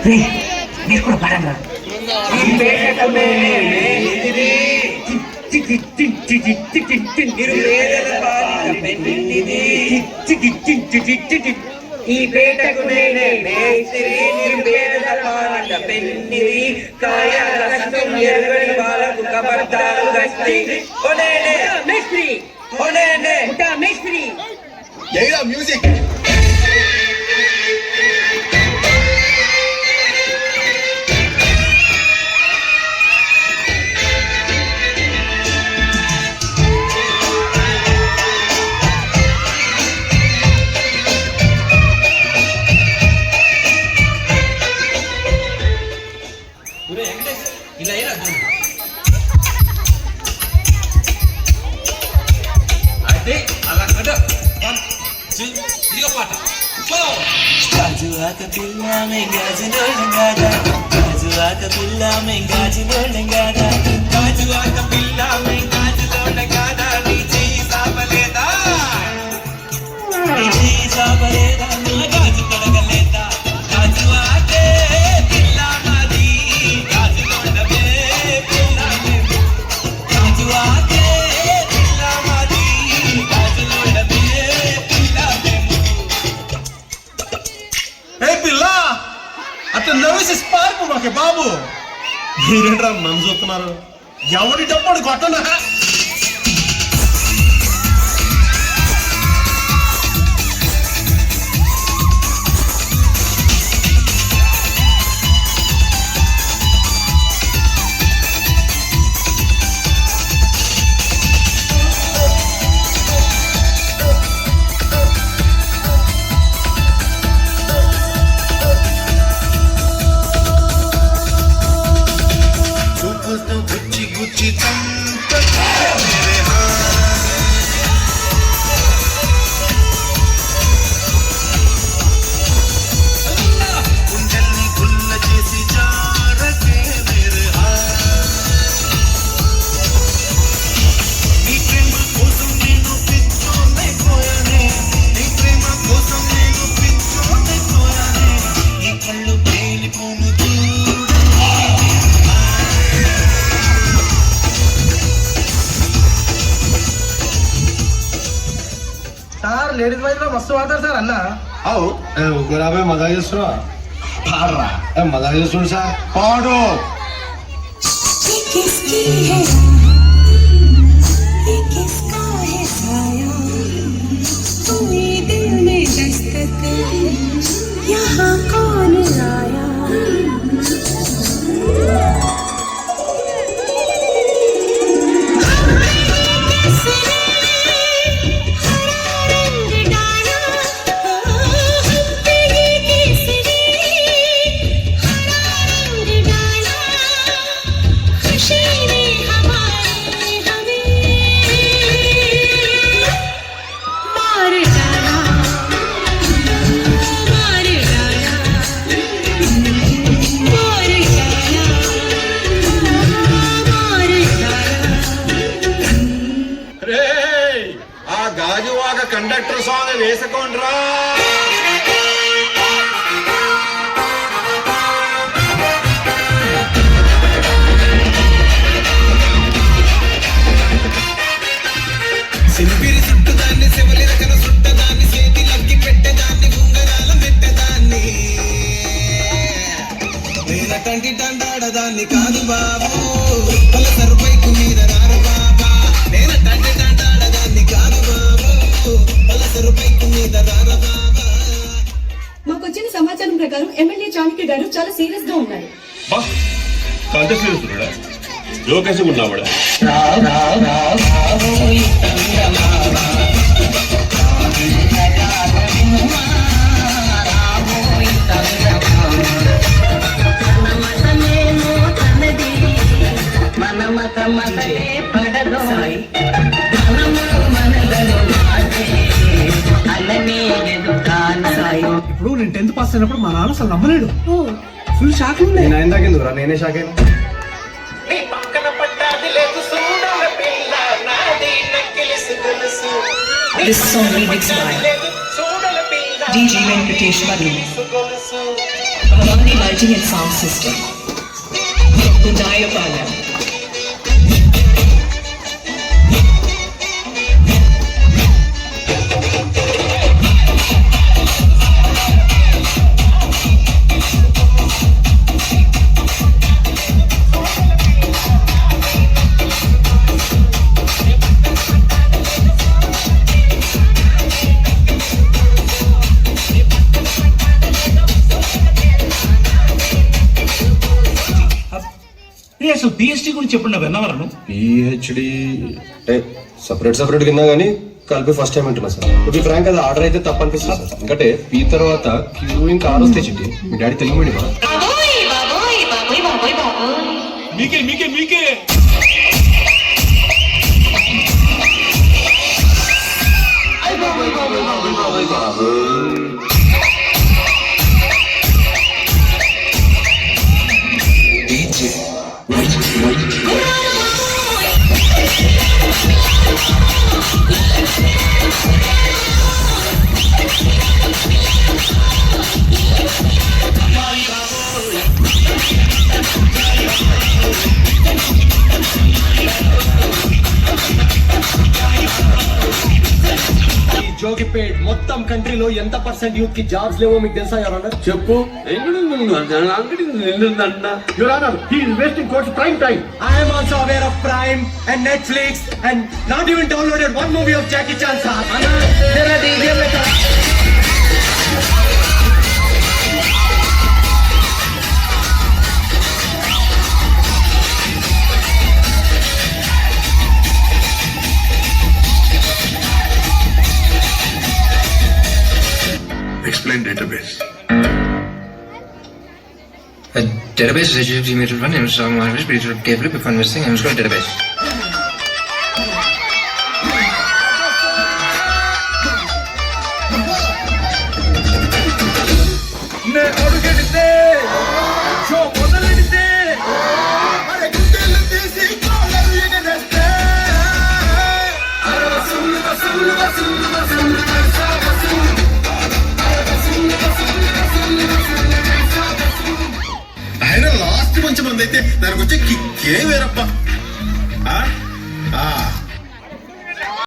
మీరు కూడా పడండి. ఈ పేటకు నేనే మేస్త్రి, నిరుపేదల పాలన పెన్నిది, కాయాల కష్టం ఎరుగని వాళ్ళకు కబర్దారు గస్తి. ఓనేనే మేస్త్రి, ఓనేనే మేస్త్రి. ఏరా మ్యూజిక్. గాజువాక పిల్ల మెంగాజినోళ్ళ గాదా, గాజువాక పిల్ల మెంగాజినోళ్ళ గాదా, గాజువాక పిల్ల మెంగాజినోళ్ళ గాదా, నీ చెయ్యి సాపలేదా, నీ చెయ్యి సాపలేదా, నా గాజు కడగలేదా, గాజువాకే పిల్ల మాది, గాజులోళ్ళమే పిల్ల మేము, గాజువాకే పిల్ల మాది, గాజులోళ్ళమే పిల్ల మేము. పిల్ల అట్లా నవ్వేసి పార్పు మాకే బాబు. మీరేంట్రా నన్ను చూస్తున్నారు? ఎవడి డబ్బు కొట్టనా? సార్ లేడీస్ వైజ్ లో మస్తు వాడతారు సార్ అన్న. అవు గురాబే మజా చేస్తున్నా పాడరా. మజా చేస్తుండు సార్, పాడు. గాజువాక కండక్టర్ సాంగ్ వేసుకోండ్రా. సింపిరి చుట్టుదాన్ని, శివలి రకన చుట్టదాన్ని, చేతి లగ్గి పెట్టేదాన్ని, ఉంగరాల పెట్టేదాన్ని, నేనటంటి దండాడదాన్ని కాదు బాబు, పల సరుపైకు మీద రారు బాబా, నేనటంటి దండాడదాన్ని కాదు బాబు, పల సరుపైకు మీద రారు బాబా. మాకు వచ్చిన సమాచారం ప్రకారం ఎమ్మెల్యే చాణక్య గారు చాలా సీరియస్ గా ఉన్నారు. లోకేశం ఉన్నావాడా? ఇప్పుడు నేను 10th పాస్ అయినప్పుడు మా నాన్న అసలు నమ్మలేడు. Full shock. నేను ఆయన దాకేందుకురా, నేనే షాక్ అయినా. This song remixed by DJ Venkatesh Madhu. lighting and sound system. Udayapala. అసలు పిహెచ్డి గురించి చెప్పండి విన్నవాళ్ళను. పిహెచ్డి అంటే సపరేట్ కింద కానీ కలిపి ఫస్ట్ టైం వింటున్నా సార్. ఇప్పుడు ఫ్రాంక్ అది ఆర్డర్ అయితే తప్ప అనిపిస్తుంది సార్. ఎందుకంటే పీ తర్వాత క్యూ ఇంకా ఆర్ వస్తే చిట్టి. మీ డాడీ తెలుగు మీడియం మీకే జోగిపేట్ మొత్తం కంట్రీలో ఎంత పర్సెంట్ యూత్ కి జాబ్స్ లేవో మీకు తెలుసా ఎవరన్నా? చెప్పు. Your Honor, he is wasting court's prime time. I am also aware of Prime and Netflix and not even downloaded one movie of Jackie Chan, sir. There are the Explain database. A database is a geometric one image of one which is carefully before investing in a database. ఆయన last మంచి మంది అయితే దానికి వచ్చే కిక్కే వేరప్ప.